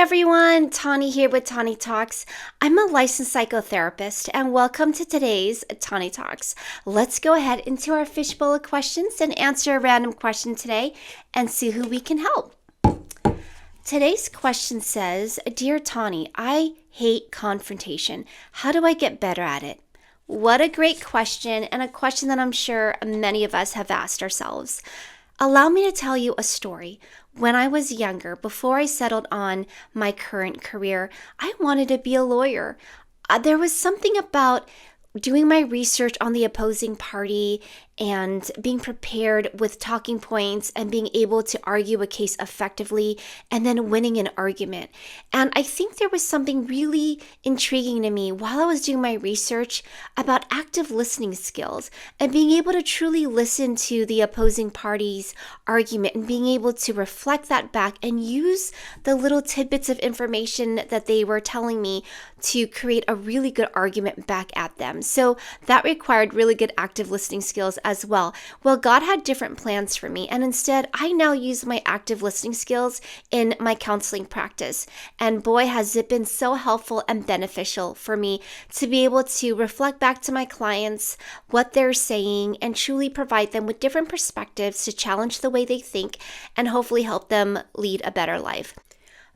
everyone, Tawnie here with Tawnie Talks. I'm a licensed psychotherapist and welcome to today's Tawnie Talks. Let's go ahead into our fishbowl of questions and answer a random question today and see who we can help. Today's question says, Dear Tawnie, I hate confrontation. How do I get better at it? What a great question, and a question that I'm sure many of us have asked ourselves. Allow me to tell you a story. When I was younger, before I settled on my current career, I wanted to be a lawyer. There was something about doing my research on the opposing party and being prepared with talking points and being able to argue a case effectively and then winning an argument. And I think there was something really intriguing to me while I was doing my research about active listening skills and being able to truly listen to the opposing party's argument and being able to reflect that back and use the little tidbits of information that they were telling me to create a really good argument back at them. So that required really good active listening skills as well. Well, God had different plans for me, and instead I now use my active listening skills in my counseling practice. And boy, has it been so helpful and beneficial for me to be able to reflect back to my clients what they're saying and truly provide them with different perspectives to challenge the way they think and hopefully help them lead a better life.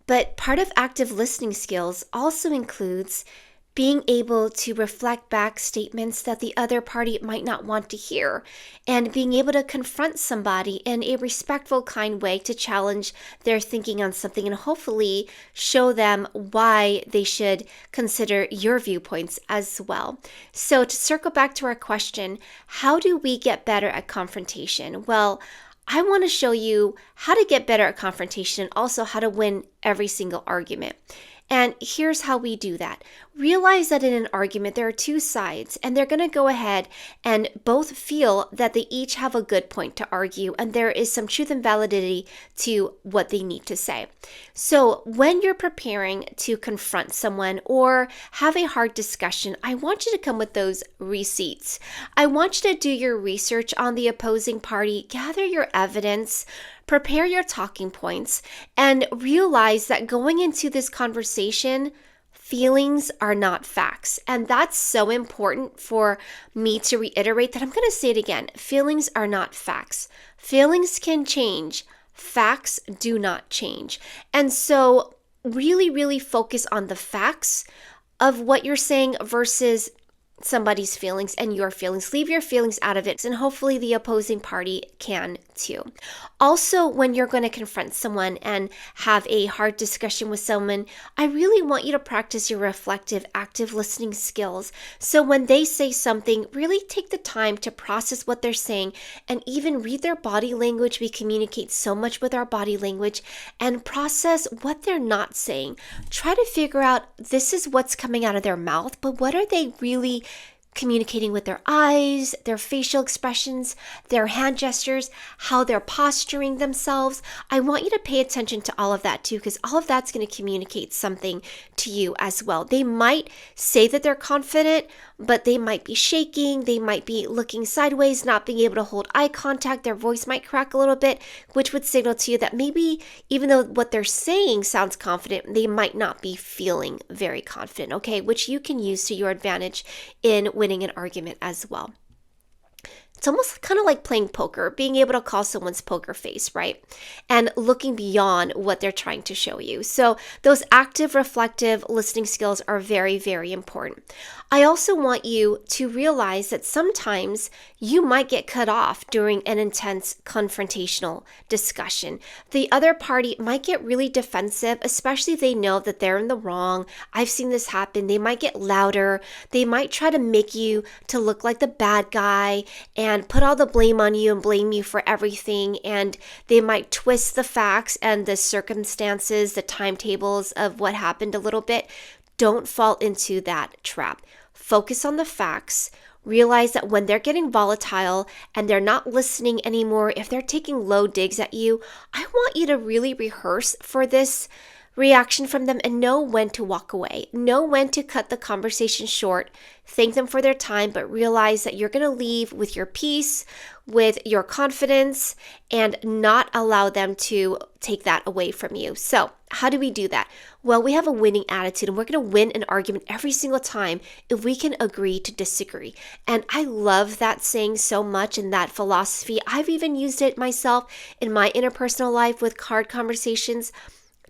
But part of active listening skills also includes being able to reflect back statements that the other party might not want to hear, and being able to confront somebody in a respectful, kind way to challenge their thinking on something and hopefully show them why they should consider your viewpoints as well. So to circle back to our question, how do we get better at confrontation? Well, I want to show you how to get better at confrontation and also how to win every single argument. And here's how we do that. Realize that in an argument, there are two sides, and they're going to go ahead and both feel that they each have a good point to argue, and there is some truth and validity to what they need to say. So when you're preparing to confront someone or have a hard discussion, I want you to come with those receipts. I want you to do your research on the opposing party, gather your evidence, prepare your talking points, and realize that going into this conversation, feelings are not facts. And that's so important for me to reiterate that. I'm going to say it again. Feelings are not facts. Feelings can change. Facts do not change. And so really, really focus on the facts of what you're saying versus somebody's feelings and your feelings. Leave your feelings out of it, and hopefully the opposing party can too. Also, when you're going to confront someone and have a hard discussion with someone, I really want you to practice your reflective, active listening skills. So when they say something, really take the time to process what they're saying and even read their body language. We communicate so much with our body language, and process what they're not saying. Try to figure out, this is what's coming out of their mouth, but what are they really communicating with their eyes, their facial expressions, their hand gestures, how they're posturing themselves. I want you to pay attention to all of that too, because all of that's going to communicate something to you as well. They might say that they're confident, but they might be shaking. They might be looking sideways, not being able to hold eye contact. Their voice might crack a little bit, which would signal to you that maybe even though what they're saying sounds confident, they might not be feeling very confident, okay? Which you can use to your advantage in winning an argument as well. It's almost kind of like playing poker, being able to call someone's poker face, right? And looking beyond what they're trying to show you. So those active, reflective listening skills are very, very important. I also want you to realize that sometimes you might get cut off during an intense confrontational discussion. The other party might get really defensive, especially if they know that they're in the wrong. I've seen this happen. They might get louder. They might try to make you to look like the bad guy and put all the blame on you and blame you for everything. And they might twist the facts and the circumstances, the timetables of what happened a little bit. Don't fall into that trap. Focus on the facts. Realize that when they're getting volatile and they're not listening anymore, if they're taking low digs at you, I want you to really rehearse for this reaction from them and know when to walk away. Know when to cut the conversation short. Thank them for their time, but realize that you're going to leave with your peace, with your confidence, and not allow them to take that away from you. So, how do we do that? Well, we have a winning attitude, and we're going to win an argument every single time if we can agree to disagree. And I love that saying so much and that philosophy. I've even used it myself in my interpersonal life with card conversations.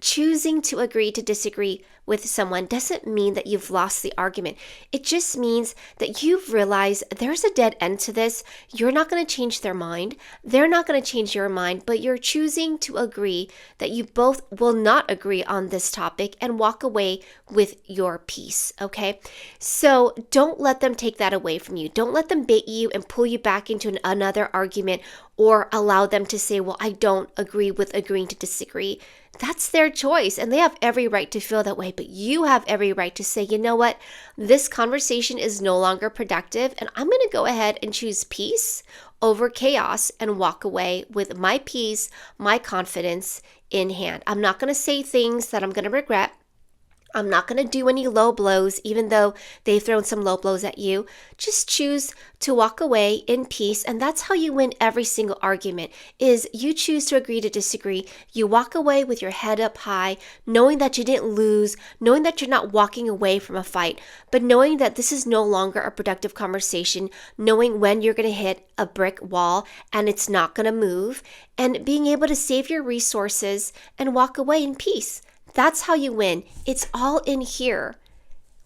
Choosing to agree to disagree with someone doesn't mean that you've lost the argument. It just means that you've realized there's a dead end to this. You're not going to change their mind. They're not going to change your mind, but you're choosing to agree that you both will not agree on this topic and walk away with your peace, okay? So don't let them take that away from you. Don't let them bait you and pull you back into another argument or allow them to say, well, I don't agree with agreeing to disagree. That's their choice, and they have every right to feel that way, but you have every right to say, you know what, this conversation is no longer productive, and I'm going to go ahead and choose peace over chaos and walk away with my peace, my confidence in hand. I'm not going to say things that I'm going to regret. I'm not going to do any low blows, even though they've thrown some low blows at you. Just choose to walk away in peace, and that's how you win every single argument, is you choose to agree to disagree. You walk away with your head up high, knowing that you didn't lose, knowing that you're not walking away from a fight, but knowing that this is no longer a productive conversation, knowing when you're going to hit a brick wall and it's not going to move, and being able to save your resources and walk away in peace. That's how you win. It's all in here.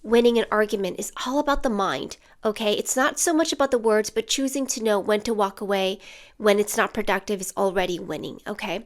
Winning an argument is all about the mind, okay? It's not so much about the words, but choosing to know when to walk away when it's not productive is already winning, okay?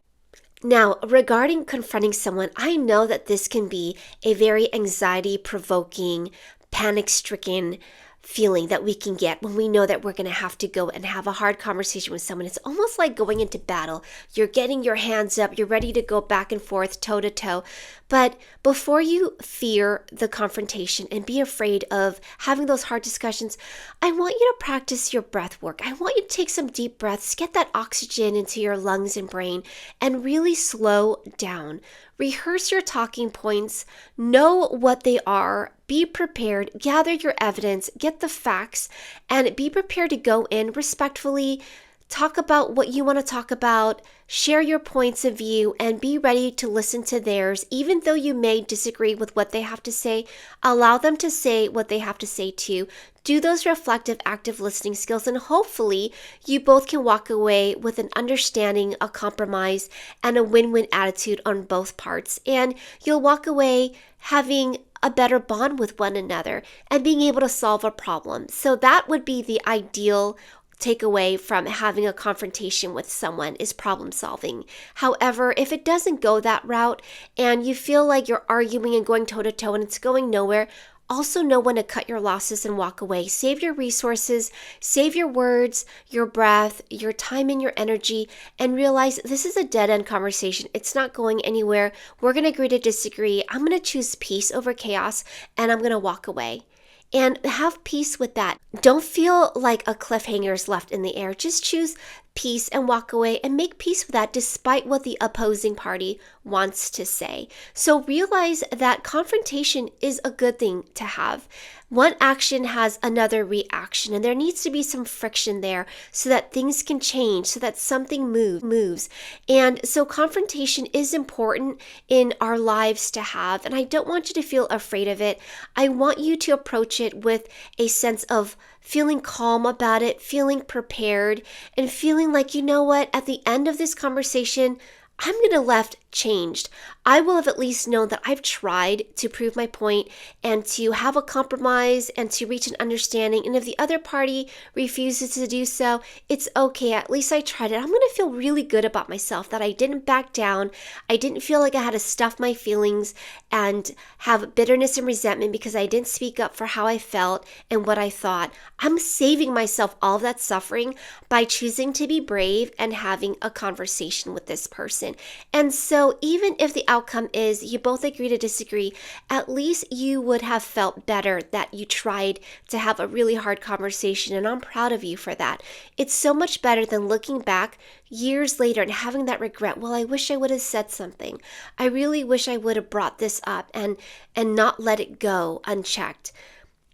Now, regarding confronting someone, I know that this can be a very anxiety-provoking, panic-stricken feeling that we can get when we know that we're going to have to go and have a hard conversation with someone. It's almost like going into battle. You're getting your hands up. You're ready to go back and forth, toe to toe. But before you fear the confrontation and be afraid of having those hard discussions, I want you to practice your breath work. I want you to take some deep breaths, get that oxygen into your lungs and brain, and really slow down. Rehearse your talking points, know what they are, be prepared, gather your evidence, get the facts, and be prepared to go in respectfully, talk about what you want to talk about, share your points of view, and be ready to listen to theirs. Even though you may disagree with what they have to say, allow them to say what they have to say too. Do those reflective, active listening skills, and hopefully you both can walk away with an understanding, a compromise, and a win-win attitude on both parts. And you'll walk away having a better bond with one another and being able to solve a problem. So that would be the ideal takeaway from having a confrontation with someone, is problem solving. However, if it doesn't go that route and you feel like you're arguing and going toe to toe and it's going nowhere, also know when to cut your losses and walk away. Save your resources, save your words, your breath, your time and your energy, and realize this is a dead-end conversation. It's not going anywhere. We're going to agree to disagree. I'm going to choose peace over chaos, and I'm going to walk away. And have peace with that. Don't feel like a cliffhanger is left in the air. Just choose peace and walk away and make peace with that despite what the opposing party wants to say. So realize that confrontation is a good thing to have. One action has another reaction, and there needs to be some friction there so that things can change, so that something moves. And so confrontation is important in our lives to have, and I don't want you to feel afraid of it. I want you to approach it with a sense of feeling calm about it, feeling prepared, and feeling like, you know what, at the end of this conversation, I'm going to left changed. I will have at least known that I've tried to prove my point and to have a compromise and to reach an understanding. And if the other party refuses to do so, it's okay. At least I tried it. I'm going to feel really good about myself that I didn't back down. I didn't feel like I had to stuff my feelings and have bitterness and resentment because I didn't speak up for how I felt and what I thought. I'm saving myself all of that suffering by choosing to be brave and having a conversation with this person. person. And so even if the outcome is you both agree to disagree, at least you would have felt better that you tried to have a really hard conversation, and I'm proud of you for that. It's so much better than looking back years later and having that regret. Well, I wish I would have said something. I really wish I would have brought this up and not let it go unchecked.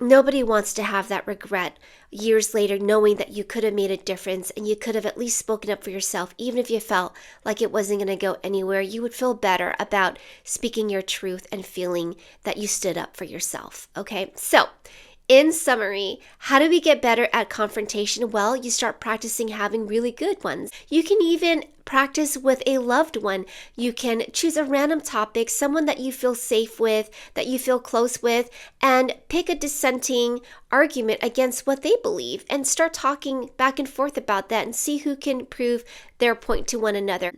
Nobody wants to have that regret years later, knowing that you could have made a difference and you could have at least spoken up for yourself. Even if you felt like it wasn't going to go anywhere, you would feel better about speaking your truth and feeling that you stood up for yourself. Okay, so in summary, how do we get better at confrontation? Well, you start practicing having really good ones. You can even practice with a loved one. You can choose a random topic, someone that you feel safe with, that you feel close with, and pick a dissenting argument against what they believe and start talking back and forth about that and see who can prove their point to one another.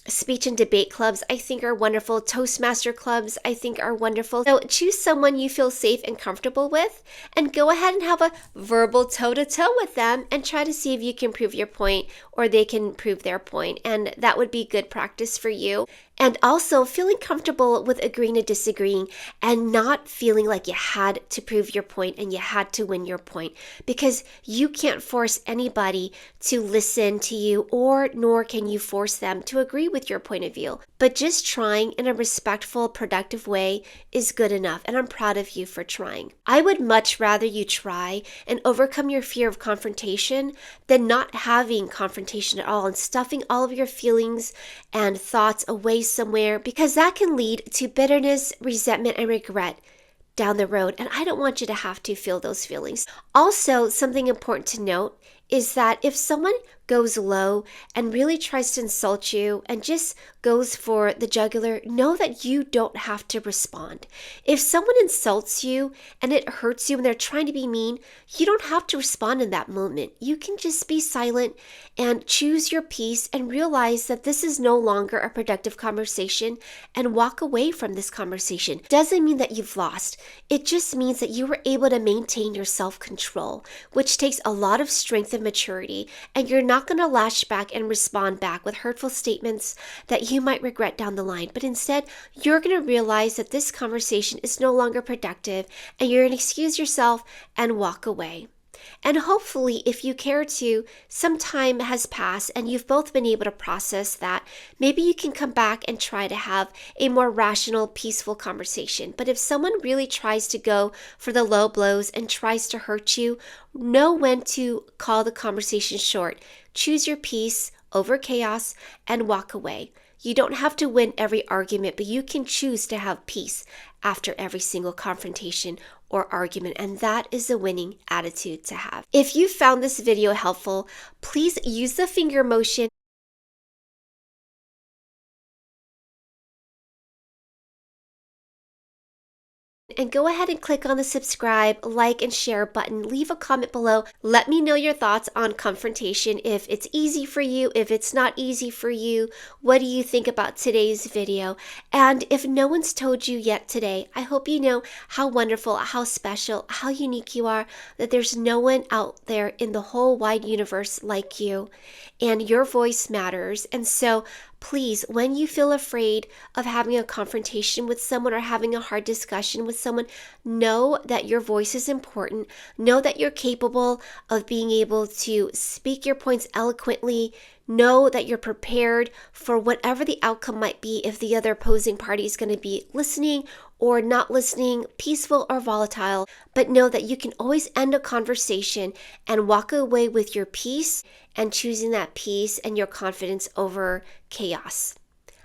Speech and debate clubs, I think, are wonderful. Toastmaster clubs, I think, are wonderful. So choose someone you feel safe and comfortable with and go ahead and have a verbal toe-to-toe with them and try to see if you can prove your point or they can prove their point. And that would be good practice for you. And also feeling comfortable with agreeing to disagreeing and not feeling like you had to prove your point and you had to win your point, because you can't force anybody to listen to you, or nor can you force them to agree with your point of view. But just trying in a respectful, productive way is good enough, and I'm proud of you for trying. I would much rather you try and overcome your fear of confrontation than not having confrontation at all and stuffing all of your feelings and thoughts away somewhere, because that can lead to bitterness, resentment, and regret down the road. And I don't want you to have to feel those feelings. Also, something important to note is that if someone goes low and really tries to insult you and just goes for the jugular, know that you don't have to respond. If someone insults you and it hurts you and they're trying to be mean, you don't have to respond in that moment. You can just be silent and choose your peace and realize that this is no longer a productive conversation and walk away from this conversation. Doesn't mean that you've lost. It just means that you were able to maintain your self-control, which takes a lot of strength and maturity, and you're not going to lash back and respond back with hurtful statements that you might regret down the line. But instead, you're going to realize that this conversation is no longer productive and you're going to excuse yourself and walk away. And hopefully, if you care to, some time has passed and you've both been able to process that, maybe you can come back and try to have a more rational, peaceful conversation. But if someone really tries to go for the low blows and tries to hurt you, know when to call the conversation short. Choose your peace over chaos and walk away. You don't have to win every argument, but you can choose to have peace after every single confrontation or argument, and that is a winning attitude to have. If you found this video helpful, please use the finger motion and go ahead and click on the subscribe, like, and share button. Leave a comment below. Let me know your thoughts on confrontation. If it's easy for you, if it's not easy for you, what do you think about today's video? And if no one's told you yet today, I hope you know how wonderful, how special, how unique you are, that there's no one out there in the whole wide universe like you, and your voice matters. And so please, when you feel afraid of having a confrontation with someone or having a hard discussion with someone, know that your voice is important. Know that you're capable of being able to speak your points eloquently. Know that you're prepared for whatever the outcome might be, if the other opposing party is going to be listening or not listening, peaceful or volatile. But know that you can always end a conversation and walk away with your peace and choosing that peace and your confidence over chaos.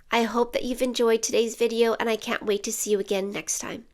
I hope that you've enjoyed today's video, and I can't wait to see you again next time.